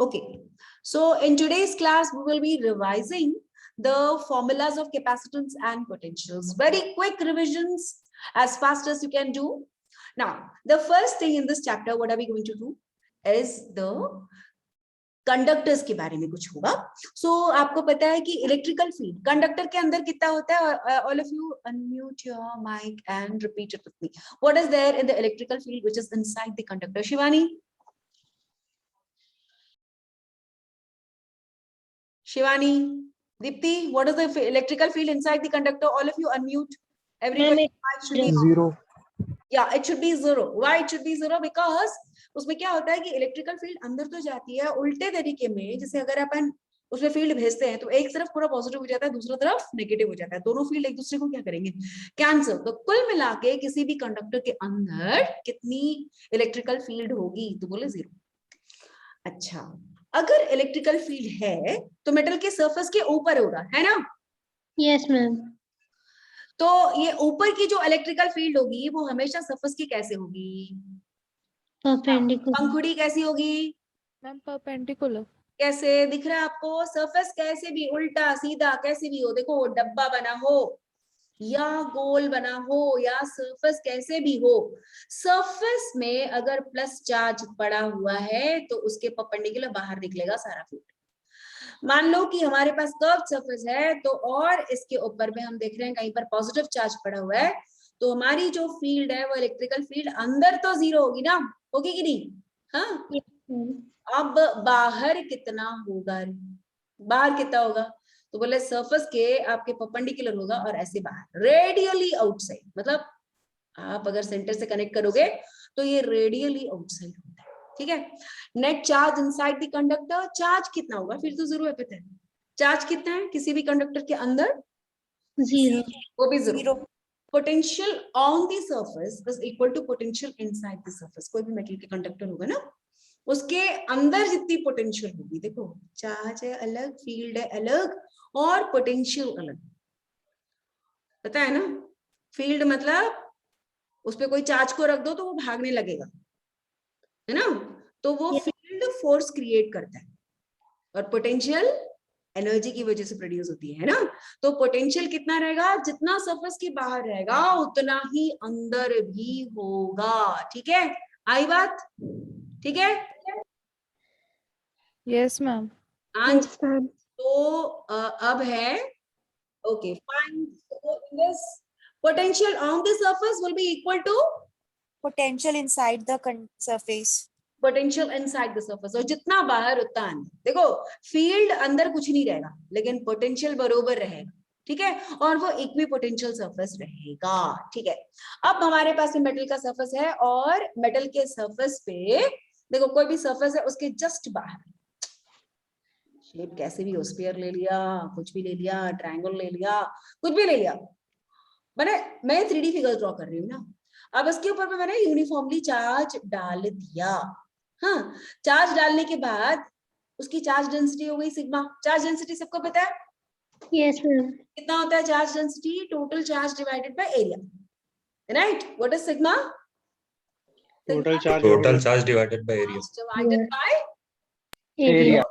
Okay, so in today's class, we will be revising the formulas of capacitance and potentials. Very quick revisions as fast as you can do. Now, the first thing in this chapter, what are we going to do is the conductors के बारे में कुछ होगा. सो आपको पता है कि electrical field conductor के अंदर कितना होता है. All of you unmute your mic and repeat it with me. What is there in the electrical field which is inside the conductor? Shivani, Shivani, Dipti, what is the electrical field inside the conductor? All of you unmute. Everybody should be zero. Yeah, it should be zero. Why it should be zero? Because उसमें क्या होता है कि electrical field अंदर तो जाती है उल्टे तरीके में. जैसे अगर अपन उसमें फील्ड भेजते हैं तो एक तरफ पूरा पॉजिटिव हो जाता है, दूसरी तरफ नेगेटिव हो जाता है. दोनों फील्ड एक दूसरे को क्या करेंगे? कैंसिल. तो कुल मिला के किसी भी कंडक्टर के अंदर कितनी इलेक्ट्रिकल फील्ड होगी? तो बोले जीरो. अच्छा, अगर इलेक्ट्रिकल फील्ड है तो मेटल के सरफेस के ऊपर होगा, है ना? Yes ma'am. तो ये ऊपर की जो इलेक्ट्रिकल फील्ड होगी वो हमेशा सरफेस की कैसे होगी? परपेंडिकुलर. पंखुड़ी कैसी होगी? Ma'am perpendicular. कैसे दिख रहा है आपको? सरफेस कैसे भी, उल्टा सीधा कैसे भी हो, देखो डब्बा बना हो या गोल बना हो या सरफेस कैसे भी हो, सरफेस में अगर प्लस चार्ज पड़ा हुआ है तो उसके परपेंडिकुलर बाहर निकलेगा सारा फील्ड. मान लो कि हमारे पास कर्व सरफेस है तो और इसके ऊपर में हम देख रहे हैं कहीं पर पॉजिटिव चार्ज पड़ा हुआ है, तो हमारी जो फील्ड है वो इलेक्ट्रिकल फील्ड अंदर तो जीरो होगी ना, होगी कि नहीं? हाँ. अब बाहर कितना होगा? बाहर कितना होगा? तो बोले सरफेस के आपके परपेंडिकुलर होगा और ऐसे बाहर रेडियली आउटसाइड. मतलब आप अगर सेंटर से कनेक्ट करोगे तो ये रेडियली आउटसाइड होता है. ठीक है. Net charge inside the conductor, charge कितना होगा? फिर तो जीरो है. पता है चार्ज कितना है किसी भी कंडक्टर के अंदर? जीरो. वो भी zero. Potential on the surface is equal to potential inside the surface. कोई भी मेटल के कंडक्टर होगा ना, उसके अंदर जितनी पोटेंशियल होगी, देखो चार्ज है अलग, फील्ड है अलग और पोटेंशियल अलग. पता है ना? फील्ड मतलब उस पे कोई चार्ज को रख दो तो वो भागने लगेगा, है ना? तो वो फील्ड फोर्स क्रिएट करता है और पोटेंशियल एनर्जी की वजह से प्रोड्यूस होती है ना? तो पोटेंशियल कितना रहेगा? जितना सरफेस के बाहर रहेगा उतना ही अंदर भी होगा. ठीक है, आई बात? ठीक है. Yes ma'am. तो अब है okay fine. Potential on the surface will be equal to potential inside the surface. potential inside the surface. और जितना बाहर उतना अंदर. देखो फील्ड अंदर कुछ नहीं रहेगा लेकिन पोटेंशियल बरोबर रहेगा. ठीक है, और वो इक्वी पोटेंशियल सरफेस रहेगा. ठीक है. अब हमारे पास मेटल का सरफेस है और मेटल के सरफेस पे देखो कोई भी सरफेस है उसके जस्ट बाहर शेप कैसे भी हो, स्फीयर ले लिया, कुछ भी ले लिया, ट्रायंगल ले लिया, कुछ भी ले लिया. मैं 3D फिगर ड्रॉ कर रही हूँ ना. अब इसके ऊपर में मैंने यूनिफॉर्मली चार्ज डाल दिया. हाँ, चार्ज डालने के बाद उसकी चार्ज डेंसिटी हो गई सिग्मा. चार्ज डेंसिटी सबको पता है? Yes ma'am. कितना होता है charge density? Total charge divided by area. Right? What is sigma? Total charge divided by area. Divided by area.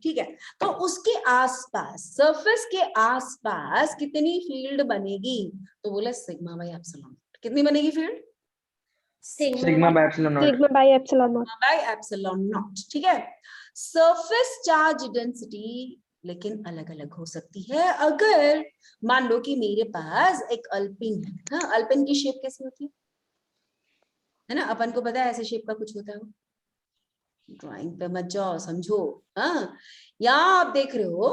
ठीक है. तो उसके आसपास, सरफेस के आसपास कितनी फील्ड बनेगी? तो बोले सिग्मा बाय एप्सिलॉन. कितनी बनेगी field? Sigma by epsilon naught. Sigma by epsilon not. By epsilon not. ठीक है. सरफेस चार्ज डेंसिटी लेकिन अलग अलग हो सकती है. अगर मान लो कि मेरे पास एक अल्पिन है. हाँ, अल्पिन की शेप कैसी होती है ना? अपन को पता है ऐसे शेप का कुछ होता है. ड्राइंग पे मत जाओ, समझो. हाँ, यहाँ आप देख रहे हो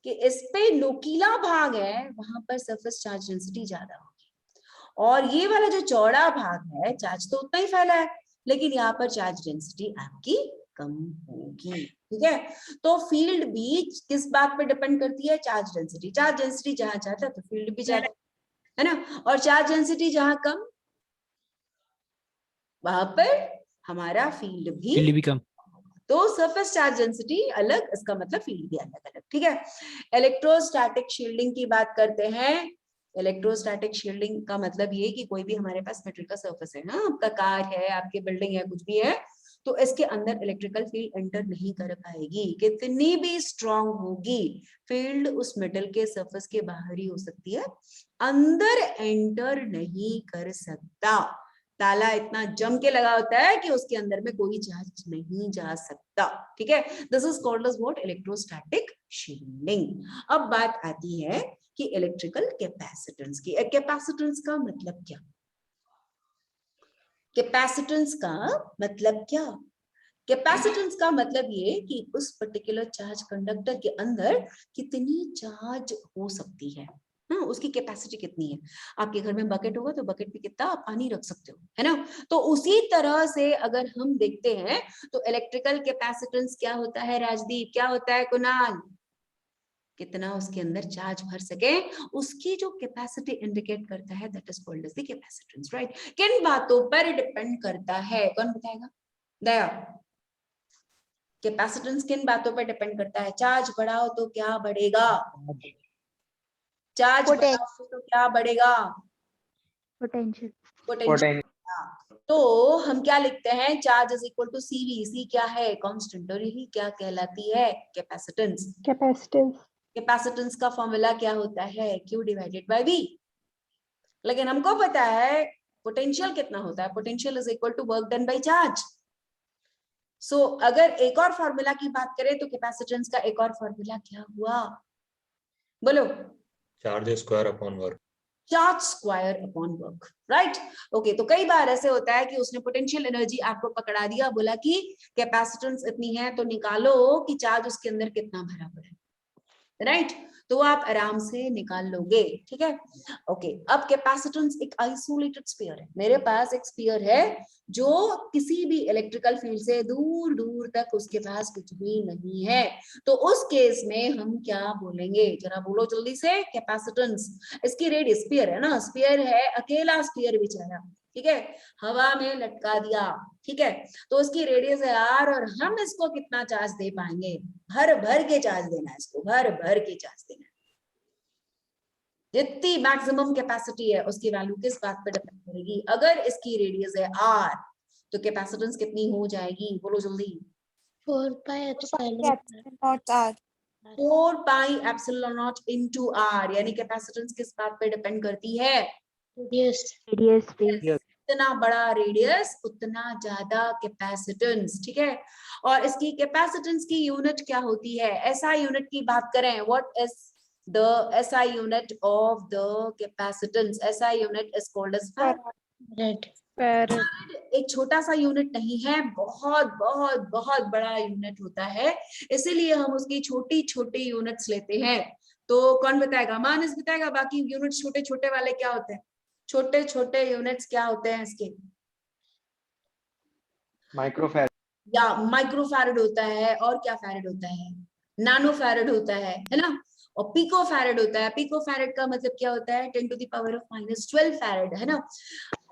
कि इस पे नुकीला भाग है, वहां पर सरफेस चार्ज डेंसिटी ज्यादा होगी और ये वाला जो चौड़ा भाग है चार्ज तो उतना ही फैला है लेकिन यहाँ पर चार्ज डेंसिटी आपकी कम होगी. ठीक है. तो फील्ड भी किस बात पर डिपेंड करती है? Charge density. चार्ज डेंसिटी जहां ज्यादा तो फील्ड भी ज्यादा, है ना? और चार्ज डेंसिटी जहां कम वहां पर हमारा फील्ड भी कम. तो सरफेस चार्ज डेंसिटी अलग, इसका मतलब फील्ड भी अलग अलग. ठीक है. इलेक्ट्रोस्टैटिक शील्डिंग की बात करते हैं. इलेक्ट्रोस्टैटिक शील्डिंग का मतलब ये कि कोई भी हमारे पास मेटल का सरफेस है, हाँ, आपका कार है, आपकी बिल्डिंग है, कुछ भी है, तो इसके अंदर इलेक्ट्रिकल फील्ड एंटर नहीं कर पाएगी। कितनी भी स्ट्रांग होगी फील्ड उस मेटल के सरफेस के बाहर ही हो सकती है, अंदर एंटर नहीं कर सकता। ताला इतना जम के लगा होता है कि उसके अंदर में कोई चार्ज नहीं जा सकता। ठीक है, this is called as what, electrostatic shielding. अब बात आती है कि इलेक्ट्रिकल कैपेसिटेंस की। कैपेसिटेंस का मतलब क्या? कैपेसिटेंस का मतलब क्या? कैपेसिटेंस का मतलब ये कि उस पर्टिकुलर चार्ज कंडक्टर के अंदर कितनी चार्ज हो सकती है, उसकी कैपेसिटी कितनी है। आपके घर में बकेट होगा तो बकेट में कितना आप पानी रख सकते हो, है ना। तो उसी तरह से अगर हम देखते हैं तो इलेक्ट्रिकल कैपेसिटेंस क्या होता है राजदीप, क्या होता है कुणाल? कितना उसके अंदर चार्ज भर सके, उसकी जो कैपेसिटी इंडिकेट करता है, that is called as the capacitance, right. किन बातों पर डिपेंड करता है, कौन बताएगा? दया, कैपेसिटेंस किन बातों पर डिपेंड करता है? चार्ज बढ़ाओ तो क्या बढ़ेगा? चार्ज बढ़ाओ तो क्या बढ़ेगा? पोटेंशियल। पोटेंशियल। तो हम क्या लिखते हैं? Charge is equal to C V. C क्या है? कांस्टेंट। और यही क्या कहलाती है? कैपेसिटेंस। कैपेसिटेंस। कैपेसिटेंस का फॉर्मूला क्या होता है? Q divided by V। लेकिन हमको पता है पोटेंशियल कितना होता है? Potential is equal to work done by charge. So अगर एक और फॉर्मूला की बात करें तो कैपेसिटेंस का एक और फॉर्मूला क्या हुआ? बोलो। Charge square upon work. Charge square upon work, right. Okay, तो कई बार ऐसे होता है कि उसने पोटेंशियल एनर्जी आपको पकड़ा दिया, बोला कि कैपेसिटेंस इतनी है तो निकालो कि चार्ज उसके अंदर कितना भरा पड़ा है, राइट। तो आप आराम से निकाल लोगे, ठीक है। ओके, अब कैपेसिटेंस एक आइसोलेटेड स्फीयर है। मेरे पास एक स्फीयर है जो किसी भी इलेक्ट्रिकल फील्ड से दूर दूर तक उसके पास कुछ भी नहीं है। तो उस केस में हम क्या बोलेंगे? जरा बोलो जल्दी से। कैपेसिटेंस, इसकी रेडियस, स्फीयर है ना, स्फीयर है, अकेला स्फीयर बेचारा, ठीक है, हवा में लटका दिया, ठीक है। तो उसकी रेडियस है R और हम इसको कितना चार्ज दे पाएंगे? भर भर के चार्ज देना है इसको, भर भर के चार्ज देना है। जितनी मैक्सिमम कैपेसिटी है उसकी वैल्यू किस बात पर डिपेंड करेगी? अगर इसकी रेडियस है R तो कैपेसिटेंस कितनी हो जाएगी? बोलो जल्दी। 4 pi epsilon not R 4 pi epsilon not into R, यानी कैपेसिटेंस किस बात पे डिपेंड करती है? रेडियस। इतना बड़ा रेडियस उतना ज्यादा कैपेसिटेंस, ठीक है। और इसकी कैपेसिटेंस की यूनिट क्या होती है? SI यूनिट की बात करें, what is the SI unit of the capacitance? SI unit is called as farad. Farad. एक छोटा सा यूनिट नहीं है, बहुत बहुत बहुत बड़ा यूनिट होता है, इसीलिए हम उसकी छोटी छोटी यूनिट्स लेते हैं। तो कौन बताएगा? मानस बताएगा। बाकी यूनिट छोटे छोटे वाले क्या होते हैं? छोटे छोटे यूनिट्स क्या होते हैं इसके? माइक्रोफैराड। या माइक्रोफैरड होता है, और क्या फैरड होता है? नैनो फैरड होता है ना। और पिको फैरड होता है। पिको फैरड का मतलब क्या होता है? 10 to the power of -12 farad, है ना।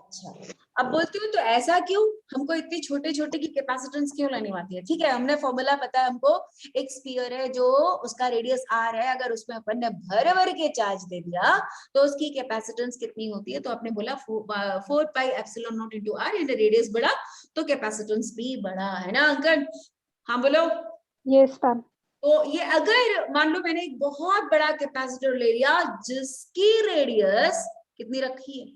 अच्छा, अब बोलती हूँ तो ऐसा क्यों? हमको इतनी छोटे छोटे की कैपेसिटेंस क्यों लेनी आती है? ठीक है, हमने फॉर्मूला पता है हमको। एक स्फीयर है जो उसका रेडियस R है, अगर उसमें अपन ने भर भर के चार्ज दे दिया तो उसकी कैपेसिटेंस कितनी होती है? तो आपने बोला 4 pi epsilon not into R, यानी रेडियस बढ़ा तो कैपेसिटेंस भी बढ़ा, है ना अंकल? हाँ बोलो। Yes ma'am. तो ये अगर मान लो मैंने एक बहुत बड़ा कैपेसिटर ले लिया जिसकी रेडियस कितनी रखी है?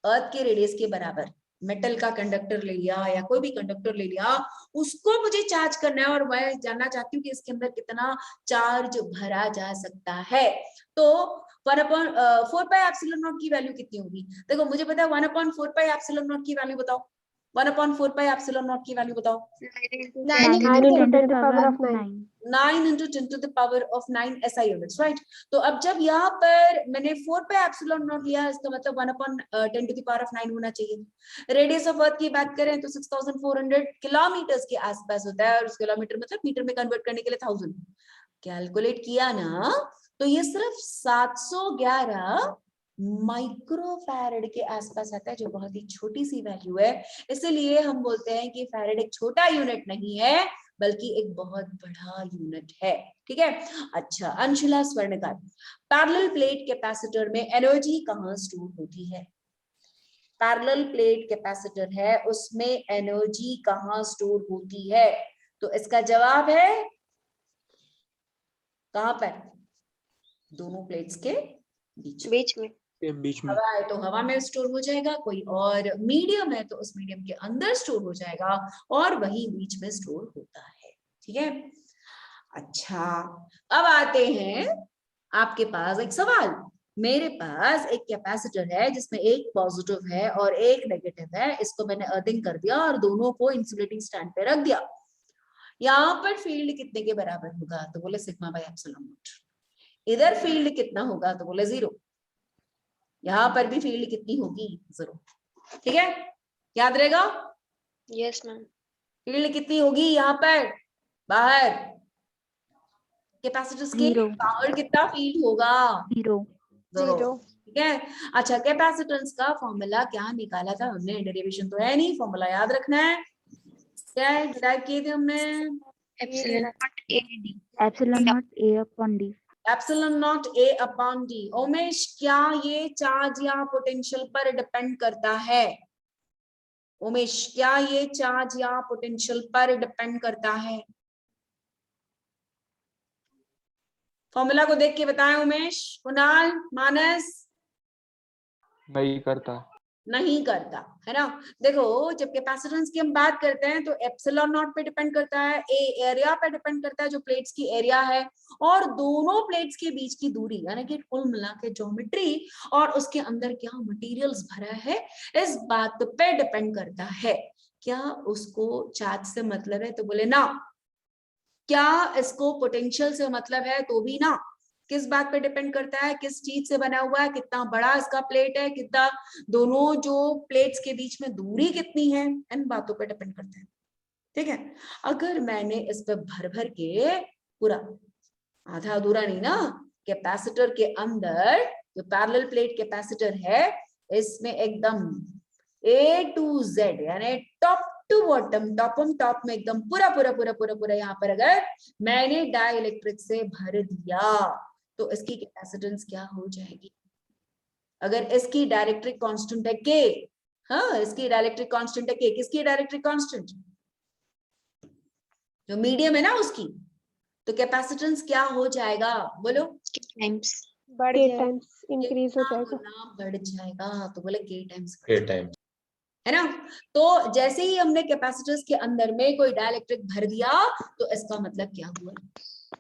अर्थ के रेडियस के बराबर, मेटल का कंडक्टर ले लिया या कोई भी कंडक्टर ले लिया, उसको मुझे चार्ज करना है और मैं जानना चाहती हूँ कि इसके अंदर कितना चार्ज भरा जा सकता है। तो 1/4 पाई एप्सिलॉन नॉट की वैल्यू कितनी होगी? देखो मुझे पता है 1/4 पाई एप्सिलॉन नॉट की वैल्यू बताओ। 1/4 पाई एप्सिलॉन नॉट की वैल्यू बताओ। 9 into 10 to the power of 9. 9 into 10 to the power of 9 SI units, right? तो अब जब यहाँ पर मैंने 4 पे एप्सिलॉन नॉट लिया, इसका मतलब 1/10 to the power of 9 होना चाहिए। रेडियस ऑफ अर्थ की बात करें तो 6400 किलोमीटर के आसपास होता है, और उस किलोमीटर मतलब मीटर में कन्वर्ट करने के लिए 1000 कैलकुलेट किया ना, तो ये सिर्फ 711 माइक्रोफैरड के आसपास आता है, जो बहुत ही छोटी सी वैल्यू है। इसलिए हम बोलते हैं कि फैरड एक छोटा यूनिट नहीं है बल्कि एक बहुत बड़ा यूनिट है, ठीक है। अच्छा, अंशुला स्वर्णकार, पैरेलल प्लेट कैपेसिटर में एनर्जी कहाँ स्टोर होती है? पैरेलल प्लेट कैपेसिटर है उसमें एनर्जी कहाँ स्टोर होती है? तो इसका जवाब है कहां पर? दोनों प्लेट्स के बीच में। बीच में हवा है तो हवा में स्टोर हो जाएगा, कोई और मीडियम है तो उस मीडियम के अंदर स्टोर हो जाएगा, और वही बीच में स्टोर होता है। ठीक है, अच्छा अब आते हैं आपके पास एक सवाल। मेरे पास एक कैपेसिटर है जिसमें एक पॉजिटिव है और एक नेगेटिव है, इसको मैंने अर्थिंग कर दिया और दोनों को इंसुलेटिंग स्टैंड पे रख दिया। यहाँ पर फील्ड कितने के बराबर होगा? तो बोले सिग्मा बाय एप्सिलॉन नॉट। इधर फील्ड कितना होगा? तो बोले 0। यहाँ पर भी फील्ड कितनी होगी? 0। ठीक है, याद रहेगा? Yes ma'am. फील्ड कितनी होगी यहाँ पर बाहर? कैपेसिटर्स के बाहर कितना फील्ड होगा? 0। ठीक है, अच्छा कैपेसिटेंस का फॉर्मूला क्या निकाला था हमने? डेरिवेशन तो है नहीं, फॉर्मूला याद रखना है। क्या डिराइव किए थे हमने? Epsilon not a upon D. Epsilon not a upon D. Umesh, क्या ये चार्ज या पोटेंशियल पर डिपेंड करता है? उमेश, क्या ये चार्ज या पोटेंशियल पर डिपेंड करता है? फॉर्मूला को देख के बताएं उमेश, कुणाल, मानस। नहीं करता। नहीं करता है ना। देखो जब कैपेसिटेंस की हम बात करते हैं तो एप्सिलॉन नॉट पे डिपेंड करता है, ए एरिया पे डिपेंड करता है जो प्लेट्स की एरिया है, और दोनों प्लेट्स के बीच की दूरी यानी कि कुल मिला के ज्योमेट्री और उसके अंदर क्या मटेरियल्स भरा है इस बात पे डिपेंड करता है। क्या उसको चार्ज से मतलब है? तो बोले ना। क्या इसको पोटेंशियल से मतलब है? तो भी ना। किस बात पे डिपेंड करता है? किस चीज से बना हुआ है, कितना बड़ा इसका प्लेट है, कितना दोनों जो प्लेट्स के बीच में दूरी कितनी है, इन बातों पे डिपेंड करता है। ठीक है, अगर मैंने इस पे भर भर के पूरा आधा अधूरा नहीं ना, कैपेसिटर के अंदर जो पैरेलल प्लेट कैपेसिटर है इसमें एकदम A to Z यानी टॉप टू बॉटम, टॉप में एकदम पूरा पूरा पूरा पूरा पूरा यहाँ पर अगर मैंने डाइलेक्ट्रिक से भर दिया तो इसकी कैपेसिटेंस क्या हो जाएगी? अगर इसकी डाइलेक्ट्रिक कांस्टेंट है के, हाँ इसकी डाइलेक्ट्रिक कांस्टेंट है के, किसकी डाइलेक्ट्रिक कांस्टेंट? जो मीडियम है ना उसकी, तो कैपेसिटेंस क्या हो जाएगा? बोलो। टाइम्स बढ़ के जाए, टाइम्स इंक्रीज हो जाएगा। बढ़ जाएगा, तो बोले के टाइम्स के है ना। तो जैसे ही हमने कैपेसिटर्स के अंदर में कोई डाइलेक्ट्रिक भर दिया तो इसका मतलब क्या हुआ?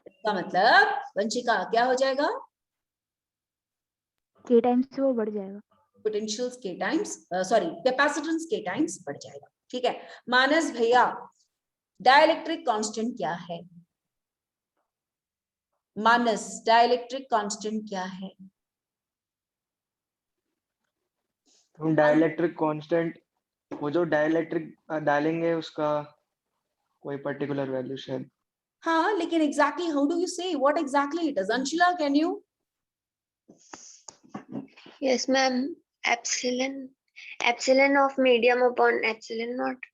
इसका मतलब वंशिका क्या हो जाएगा? के टाइम्स वो बढ़ जाएगा। पोटेंशियल्स के टाइम्स, सॉरी कैपेसिटेंस के टाइम्स बढ़ जाएगा। ठीक है, मानस भैया डाइलेक्ट्रिक कांस्टेंट क्या है? मानस डाइलेक्ट्रिक कांस्टेंट क्या है? डाइलेक्ट्रिक कांस्टेंट वो जो डाइलेक्ट्रिक डालेंगे उसका कोई पर्टिकुलर वैल्यू शायद। हाँ लेकिन एग्जैक्टली हाउ डू यू से what exactly it is? Anshula can you? Yes, ma'am. Epsilon of medium upon epsilon naught.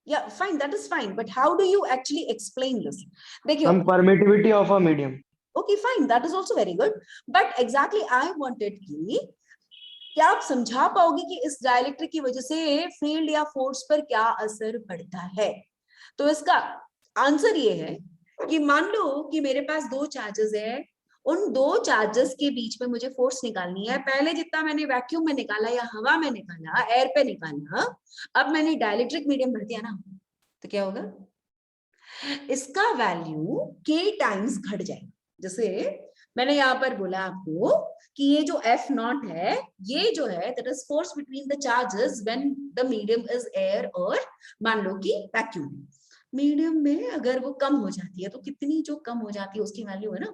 Yeah, fine, that is fine, but how do you actually explain this? देखियो, Some permittivity of a medium. okay fine, that is also very good, but exactly I wanted कि क्या आप समझा पाओगे कि इस dielectric की वजह से फील्ड या फोर्स पर क्या असर पड़ता है? तो इसका आंसर ये है कि मान लो कि मेरे पास दो चार्जेस है, उन दो चार्जेस के बीच में मुझे फोर्स निकालनी है। पहले जितना मैंने वैक्यूम में निकाला या हवा में निकाला, एयर पे निकाला, अब मैंने डाइलेक्ट्रिक मीडियम भर दिया ना, तो क्या होगा? इसका वैल्यू के टाइम्स घट जाएगा। जैसे मैंने यहाँ पर बोला आपको कि ये जो F नॉट है, ये जो है that is force between the charges when the medium is air, और मान लो कि वैक्यूम। मीडियम में अगर वो कम हो जाती है तो कितनी जो कम हो जाती है उसकी वैल्यू है ना,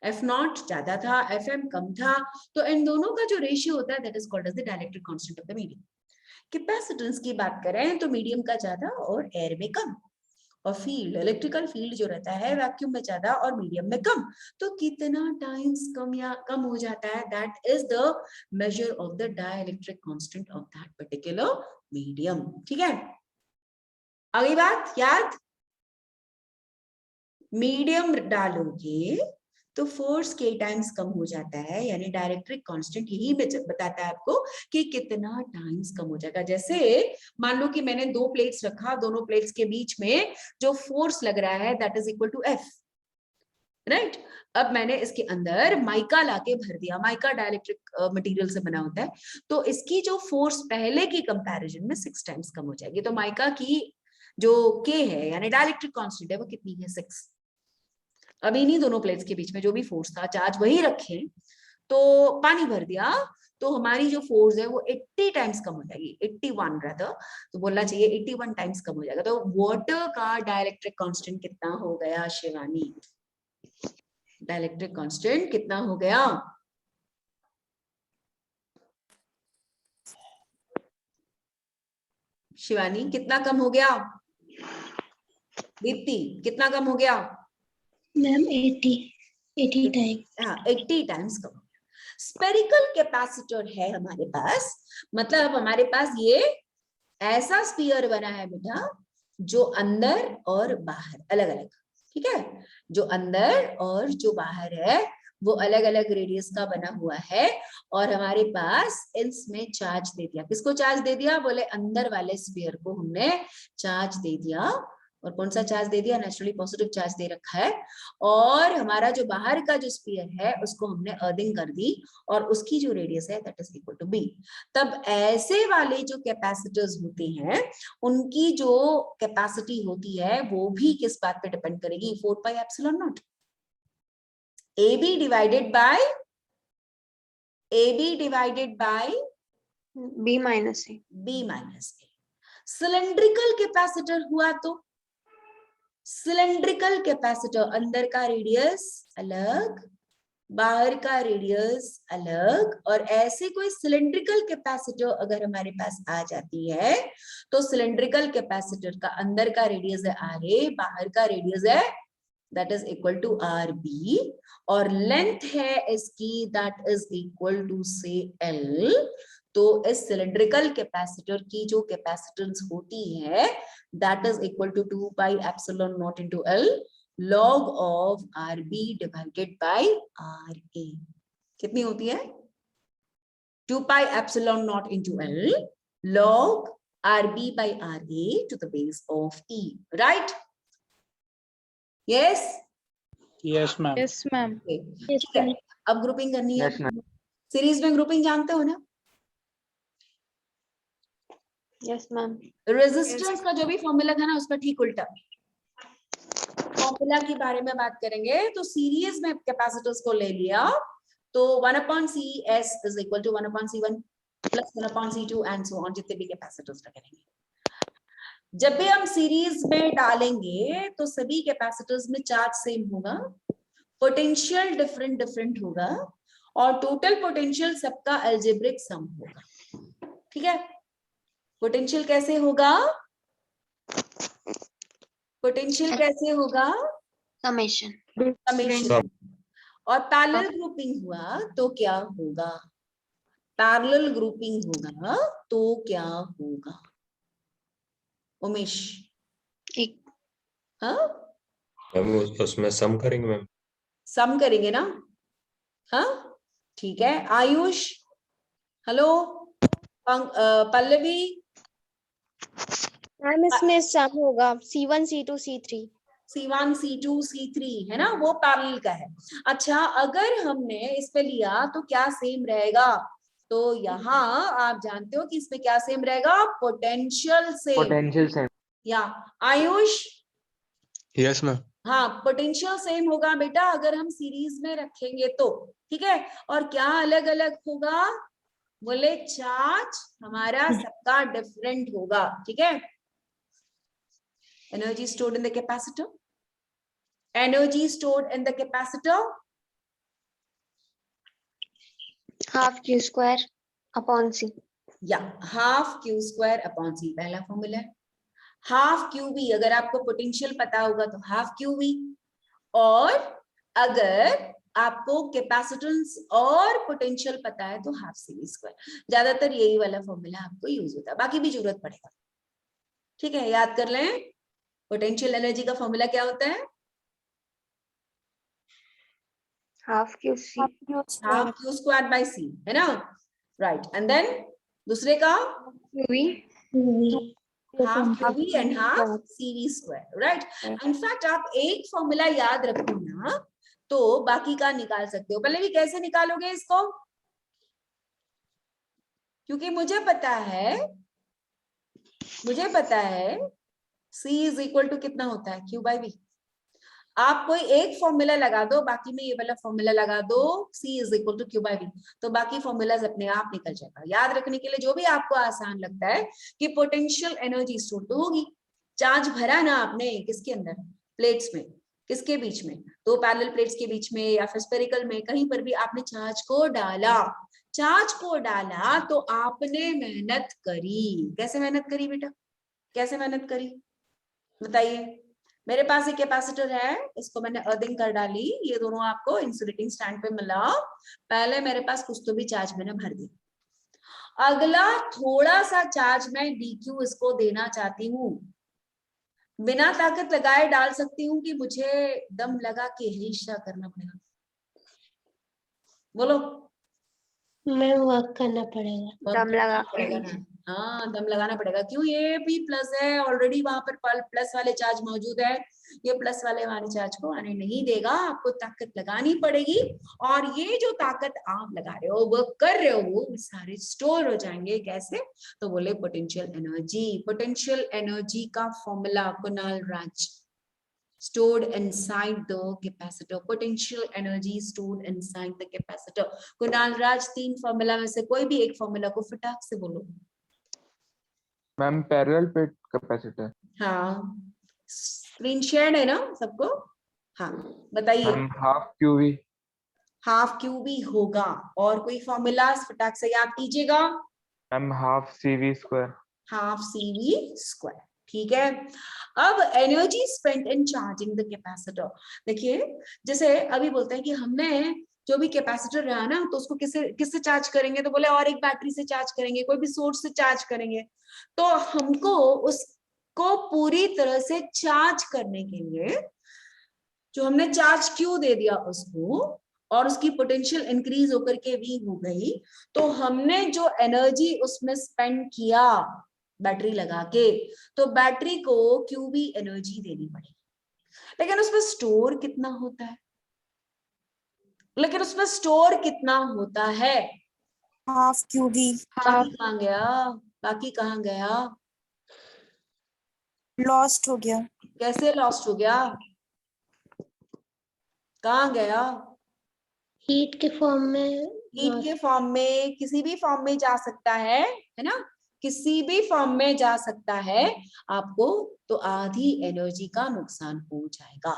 F नॉट ज्यादा था, FM कम था, तो इन दोनों का जो रेशियो होता है that is called as the dielectric constant of the medium. Capacitance की बात करें तो मीडियम का ज्यादा और एयर में कम, और फील्ड इलेक्ट्रिकल फील्ड जो रहता है वैक्यूम में ज्यादा और मीडियम में कम, तो कितना टाइम्स कम या कम हो जाता है, that is the measure of the dielectric constant of that particular medium. ठीक है, अगली बात याद, मीडियम डालोगे तो फोर्स k टाइम्स कम हो जाता है, यानी डायरेक्ट्रिक कांस्टेंट यही बताता है आपको कि कितना टाइम्स कम हो जाएगा। जैसे मान लो कि मैंने 2 प्लेट्स रखा, दोनों प्लेट्स के बीच में जो फोर्स लग रहा है that is equal to F, right. अब मैंने इसके अंदर माइका लाके भर दिया, माइका डाइलेक्ट्रिक मटेरियल से बना होता है, तो इसकी जो फोर्स पहले की कंपैरिजन में 6 टाइम्स कम हो जाएगी। तो माइका की जो K है यानी डाइलेक्ट्रिक कांस्टेंट है वो कितनी है? 6। अब इन्हीं दोनों प्लेट्स के बीच में जो भी फोर्स था, चार्ज वही रखे, तो पानी भर दिया, तो हमारी जो फोर्स है वो 80 टाइम्स कम हो जाएगी, 81 रादर, तो बोलना चाहिए 81 टाइम्स कम हो जाएगा। तो वाटर का डाइलेक्ट्रिक कांस्टेंट कितना हो गया शिवानी? डाइलेक्ट्रिक कांस्टेंट कितना हो गया? शिवानी कितना कम हो गया? दीप्ति कितना कम हो गया? Ma'am 80 times. हाँ 80 टाइम्स कम। स्पेरिकल कैपेसिटर है हमारे पास, मतलब हमारे पास ये ऐसा स्फीयर बना है बेटा जो अंदर और बाहर अलग अलग, ठीक है, जो अंदर और जो बाहर है वो अलग अलग रेडियस का बना हुआ है, और हमारे पास इसमें चार्ज दे दिया। किसको चार्ज दे दिया? बोले अंदर वाले स्फीयर को हमने चार्ज दे दिया। और कौन सा चार्ज दे दिया? नेचुरली पॉजिटिव चार्ज दे रखा है। और हमारा जो बाहर का जो स्फीयर है उसको हमने अर्थिंग कर दी, और उसकी जो रेडियस है that is equal to b। तब ऐसे वाले जो कैपेसिटर्स होते हैं उनकी जो कैपेसिटी होती है वो भी किस बात पे डिपेंड करेगी? 4 pi epsilon not AB divided by B minus A। B minus A। Cylindrical capacitor हुआ तो सिलेंड्रिकल कैपेसिटर अंदर का रेडियस अलग, बाहर का रेडियस अलग, और ऐसे कोई सिलेंड्रिकल कैपेसिटर अगर हमारे पास आ जाती है तो सिलेंड्रिकल कैपेसिटर का अंदर का रेडियस है RA, बाहर का रेडियस है that is equal to RB, और लेंथ है इसकी that is equal to say L। तो इस सिलेंड्रिकल कैपेसिटर की जो कैपेसिटेंस होती है that is equal to 2 pi epsilon naught into L log of RB divided by RA। कितनी होती है? 2 pi epsilon naught into L log RB by RA to the base of E, right? Yes? Yes, ma'am. Yes, ma'am। ठीक है, अब grouping करनी है। Yes, ma'am। Series में grouping जानते हो ना? Yes, ma'am। रेजिस्टेंस का जो भी फॉर्मूला था ना उसका ठीक उल्टा फॉर्मूला के बारे में बात करेंगे। तो सीरीज में कैपेसिटर्स को ले लिया तो 1/CS is equal to 1/C1 plus 1/C2 and so on, जितने भी कैपेसिटर्स लगाएंगे। जब भी हम सीरीज में डालेंगे तो सभी कैपेसिटर्स में चार्ज सेम होगा, पोटेंशियल डिफरेंट डिफरेंट होगा, और टोटल पोटेंशियल सबका अलजेब्रिक सम होगा। ठीक है, पोटेंशियल कैसे होगा? पोटेंशियल कैसे होगा? समेशन। समेशन। और पैरेलल ग्रुपिंग हुआ तो क्या होगा? पैरेलल ग्रुपिंग होगा तो क्या होगा? उमेश, एक हाँ मैम उसमें सम करेंगे मैम। सम करेंगे ना? हाँ ठीक है। आयुष, हेलो। पल्लवी, मैम इसमें सम होगा C1 C2 C3। C1 C2 C3 है ना, वो पैरेलल का है। अच्छा, अगर हमने इस पे लिया तो क्या सेम रहेगा? तो यहाँ आप जानते हो कि इसमें क्या सेम रहेगा? Potential same. Potential same. या आयुष, यस मैम। हाँ पोटेंशियल सेम होगा बेटा अगर हम सीरीज में रखेंगे तो। ठीक है, और क्या अलग अलग होगा? बोले चार्ज हमारा सबका डिफरेंट होगा। ठीक है, energy stored in the capacitor, energy stored in the capacitor half Q square upon C। या half Q square upon C, पहला फॉर्मूला है। हाफ QV, अगर आपको पोटेंशियल पता होगा तो हाफ QV, और अगर आपको कैपेसिटेंस और पोटेंशियल पता है तो हाफ CV स्क्वायर। ज्यादातर यही वाला फॉर्मूला आपको यूज होता है, बाकी भी जरूरत पड़ेगा। ठीक है, याद कर लें। पोटेंशियल एनर्जी का फॉर्मूला क्या होता है? Half Q C half Q square by C, है ना, राइट। एंड देन दूसरे का V half Q V and half C V square, right. In fact आप एक फॉर्मूला याद रखो ना तो बाकी का निकाल सकते हो। पहले भी कैसे निकालोगे इसको, क्योंकि मुझे पता है C इज इक्वल टू कितना होता है, Q बाई V। आप कोई एक फॉर्मूला लगा दो, बाकी में ये वाला फॉर्मूला लगा दो, C is equal to Q by V, तो बाकी फॉर्मूलाज अपने आप निकल जाएगा। याद रखने के लिए जो भी आपको आसान लगता है कि पोटेंशियल एनर्जी स्टोर तो होगी। चार्ज भरा ना आपने किसके अंदर, प्लेट्स में, किसके बीच में, दो पैरेलल प्लेट्स के बीच में या फिर स्फेरिकल में, कहीं पर भी आपने चार्ज को डाला तो आपने मेहनत करी। कैसे मेहनत करी बेटा, कैसे मेहनत करी बताइए। मेरे पास एक कैपेसिटर है, इसको मैंने अर्थिंग कर डाली, ये दोनों आपको इंसुलेटिंग स्टैंड पे मिला। पहले मेरे पास कुछ तो भी चार्ज मैंने भर दिया, अगला थोड़ा सा चार्ज मैं dq इसको देना चाहती हूँ। बिना ताकत लगाए डाल सकती हूँ कि मुझे दम लगा के हिस्सा करना पड़ेगा, बोलो। मैं वर्क करना पड़ेगा, दम लगा पड़ेगा ना, हाँ दम लगाना पड़ेगा। क्यों, ये भी प्लस है, ऑलरेडी वहां पर प्लस वाले चार्ज मौजूद है, ये प्लस वाले चार्ज को आने नहीं देगा, आपको ताकत लगानी पड़ेगी। और ये जो ताकत आप लगा रहे हो, वर्क कर रहे हो, वो सारे स्टोर हो जाएंगे। कैसे, तो बोले पोटेंशियल एनर्जी। पोटेंशियल एनर्जी का formula Kunal Raj, stored inside the capacitor, potential energy stored inside the capacitor। Kunal Raj, तीन फॉर्मूला में से कोई भी एक फॉर्मूला को फटाक से बोलो। Ma'am parallel plate capacitor. हाँ, स्क्रीन शेयर है ना सबको, हाँ बताइए। Ma'am half qv. Half Q भी होगा, और कोई फॉर्मूला फटाक से याद कीजिएगा। Ma'am half CV square. Half CV square, ठीक है। अब energy spent in charging the capacitor, देखिए जैसे अभी बोलते हैं कि हमने जो भी कैपेसिटर रहा ना, तो उसको किससे चार्ज करेंगे, तो बोले और एक बैटरी से चार्ज करेंगे, कोई भी सोर्स से चार्ज करेंगे। तो हमको उसको पूरी तरह से चार्ज करने के लिए जो हमने चार्ज क्यू दे दिया उसको, और उसकी पोटेंशियल इंक्रीज होकर के भी हो गई, तो हमने जो एनर्जी उसमें स्पेंड किया बैटरी लगा के, तो बैटरी को क्यूबी एनर्जी देनी पड़ेगी। लेकिन उसमें स्टोर कितना होता है, हाफ क्यूबी। बाकी कहाँ गया, लॉस्ट हो गया। कैसे लॉस्ट हो गया, कहाँ गया, हीट के फॉर्म में किसी भी फॉर्म में जा सकता है ना, किसी भी फॉर्म में जा सकता है आपको, तो आधी एनर्जी का नुकसान हो जाएगा।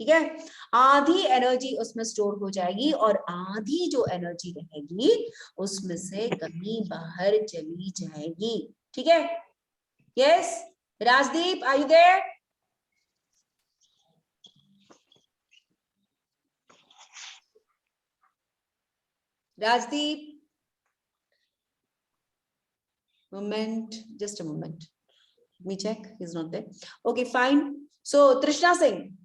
ठीक है, आधी एनर्जी उसमें स्टोर हो जाएगी, और आधी जो एनर्जी रहेगी उसमें से कहीं बाहर चली जाएगी। ठीक है, yes Rajdeep, are you there? Rajdeep, just a moment. Let me check. He's not there. Okay, fine. So, Trishna Singh,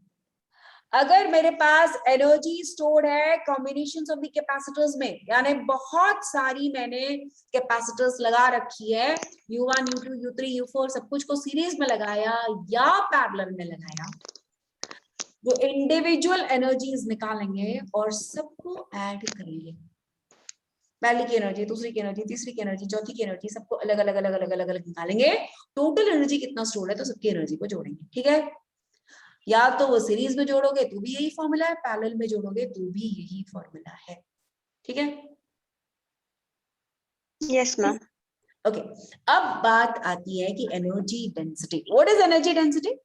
अगर मेरे पास एनर्जी स्टोर्ड है कॉम्बिनेशंस ऑफ द कैपेसिटर्स में, यानी बहुत सारी मैंने कैपेसिटर्स लगा रखी है, U1, U2, U3, U4 सब कुछ को सीरीज में लगाया या पैरेलल में लगाया, जो इंडिविजुअल एनर्जीज निकालेंगे और सबको ऐड करेंगे। पहली की एनर्जी, दूसरी की एनर्जी, तीसरी की एनर्जी, चौथी की एनर्जी, सबको अलग अलग अलग अलग अलग अलग निकालेंगे, टोटल एनर्जी कितना स्टोर है तो सबकी एनर्जी को जोड़ेंगे। ठीक है, या तो वो सीरीज में जोड़ोगे तो भी यही फॉर्मूला है, पैरेलल में जोड़ोगे तो भी यही फॉर्मूला है। ठीक है, यस मैम। ओके, अब बात आती है कि energy density. What is energy density?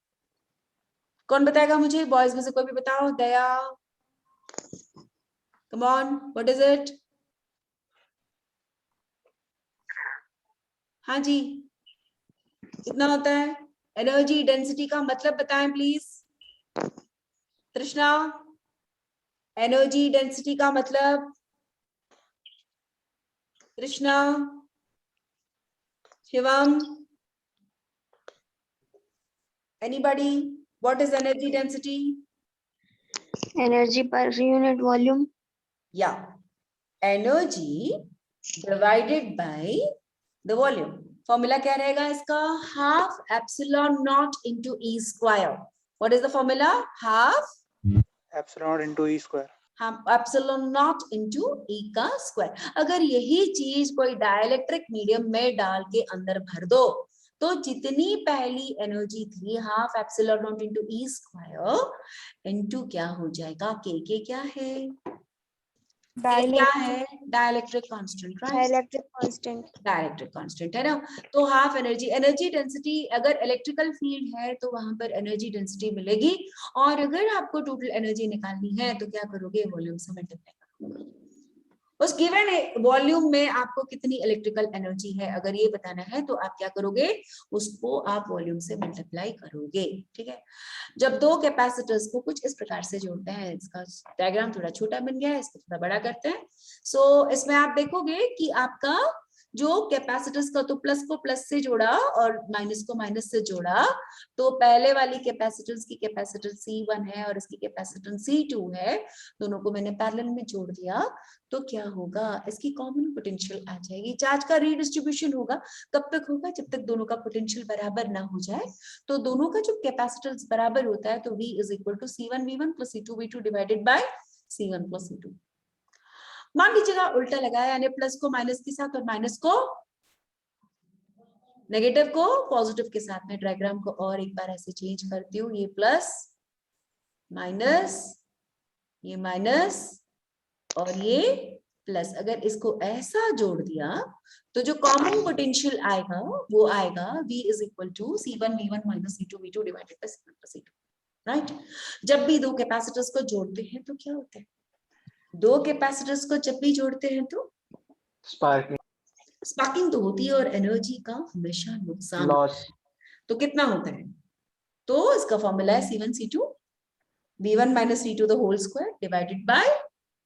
कौन बताएगा मुझे, बॉयज में से कोई भी बताओ। Daya, come on, what is it? हाँ जी, कितना होता है एनर्जी डेंसिटी का मतलब बताएं प्लीज। तृष्णा, एनर्जी डेंसिटी का मतलब? Trishna, Shivam, anybody, what is energy density? Energy per unit volume. या energy divided by the volume. Formula क्या रहेगा इसका? Half epsilon not into E square. What is the formula? हाफ Epsilon into E square. हम epsilon not into E का square. अगर यही चीज कोई डाइलेक्ट्रिक मीडियम में डाल के अंदर भर दो तो जितनी पहली एनर्जी थी half epsilon not into E square into क्या हो जाएगा? के क्या है? क्या है? Dielectric constant, right? Dielectric constant. Dielectric constant है ना। तो हाफ एनर्जी डेंसिटी, अगर इलेक्ट्रिकल फील्ड है तो वहां पर एनर्जी डेंसिटी मिलेगी, और अगर आपको टोटल एनर्जी निकालनी है तो क्या करोगे? वॉल्यूम से मल्टीप्लाई करोगे। उस गिवन वॉल्यूम में आपको कितनी इलेक्ट्रिकल एनर्जी है अगर ये बताना है तो आप क्या करोगे? उसको आप वॉल्यूम से मल्टीप्लाई करोगे। ठीक है। जब दो कैपेसिटर्स को कुछ इस प्रकार से जोड़ते हैं, इसका डायग्राम थोड़ा छोटा बन गया है, इसको थोड़ा बड़ा करते हैं। सो इसमें आप देखोगे कि आपका जो कैपेसिटर्स का तो प्लस को प्लस से जोड़ा और माइनस को माइनस से जोड़ा, तो पहले वाली कैपेसिटर्स की कैपेसिटेंस C1 है और इसकी कैपेसिटेंस C2 है, दोनों को मैंने पैरेलल में जोड़ दिया तो क्या होगा? इसकी कॉमन पोटेंशियल आ जाएगी। चार्ज का रीडिस्ट्रीब्यूशन होगा, कब तक होगा? जब तक दोनों का पोटेंशियल बराबर ना हो जाए। तो दोनों का जो कैपेसिटेंस बराबर होता है तो V is equal to C1V1 plus C2V2 divided by C1 plus C2। मान लीजिएगा उल्टा लगाया, यानी प्लस को माइनस के साथ और माइनस को नेगेटिव को पॉजिटिव के साथ में। डायग्राम को और एक बार ऐसे चेंज करती हूँ, ये प्लस माइनस, ये माइनस और ये प्लस। अगर इसको ऐसा जोड़ दिया तो जो कॉमन पोटेंशियल आएगा वो आएगा V is equal to C1V1 minus C2V2 divided by C1 plus C2, right? जब भी दो कैपेसिटर्स को जोड़ते हैं तो क्या होता है? दो कैपेसिटर्स को जब भी जोड़ते हैं तो स्पार्किंग तो होती है और एनर्जी का हमेशा नुकसान लॉस। तो कितना होता है? तो इसका फॉर्मूला है C1C2 V1 minus C2 the whole square divided by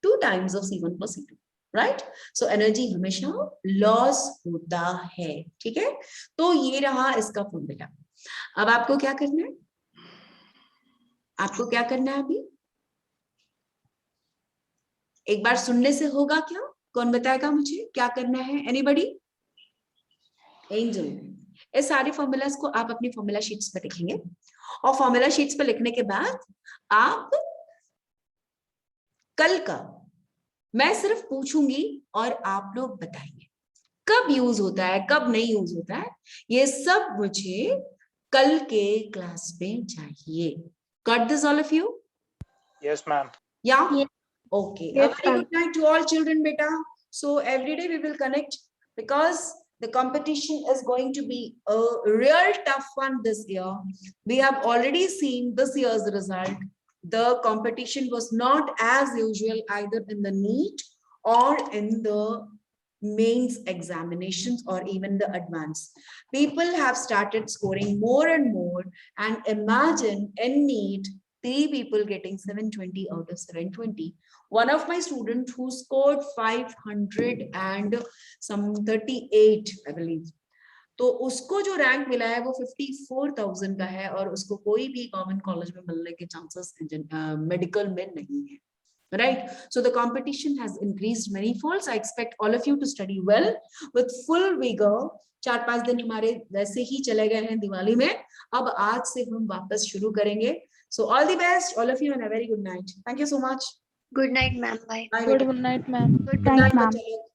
2 times of C1 plus C2, right? So energy हमेशा लॉस होता है। ठीक है, तो ये रहा इसका फॉर्मूला। अब आपको क्या करना है? आपको क्या करना है? अभी एक बार सुनने से होगा क्या? कौन बताएगा मुझे क्या करना है? एनीबॉडी? एंजल। इस सारे फॉर्मूलास को आप अपनी फॉर्मूला शीट्स पर लिखेंगे और फॉर्मूला शीट्स पर लिखने के बाद आप कल का मैं सिर्फ पूछूंगी और आप लोग बताएंगे कब यूज होता है, कब नहीं यूज होता है। ये सब मुझे कल के क्लास में चाहिए। Got this, all of you? Yes, ma'am. Yeah? Yes. Okay. Yes, A very good night to all children, beta. So every day we will connect because the competition is going to be a real tough one this year. We have already seen this year's result. The competition was not as usual either in the NEET or in the mains examinations or even the advanced. People have started scoring more and more, and imagine in NEET 3 people getting 720 out of 720. One of my students who scored 500 and some 38, I believe. तो उसको जो rank मिला है वो 54,000 का है और उसको कोई भी गवर्नमेंट कॉलेज में मिलने के चांसेस मेडिकल में नहीं है, right? So the competition has increased many folds. I expect all of you to study well with full vigor. 4-5 दिन हमारे वैसे ही चले गए हैं दिवाली में, अब आज से हम वापस शुरू करेंगे। So all the best, all of you, and a very good night. Thank you so much. Good night, ma'am. Bye. Bye. Good night, ma'am. Good Thanks, night, ma'am. बच्चे लोग।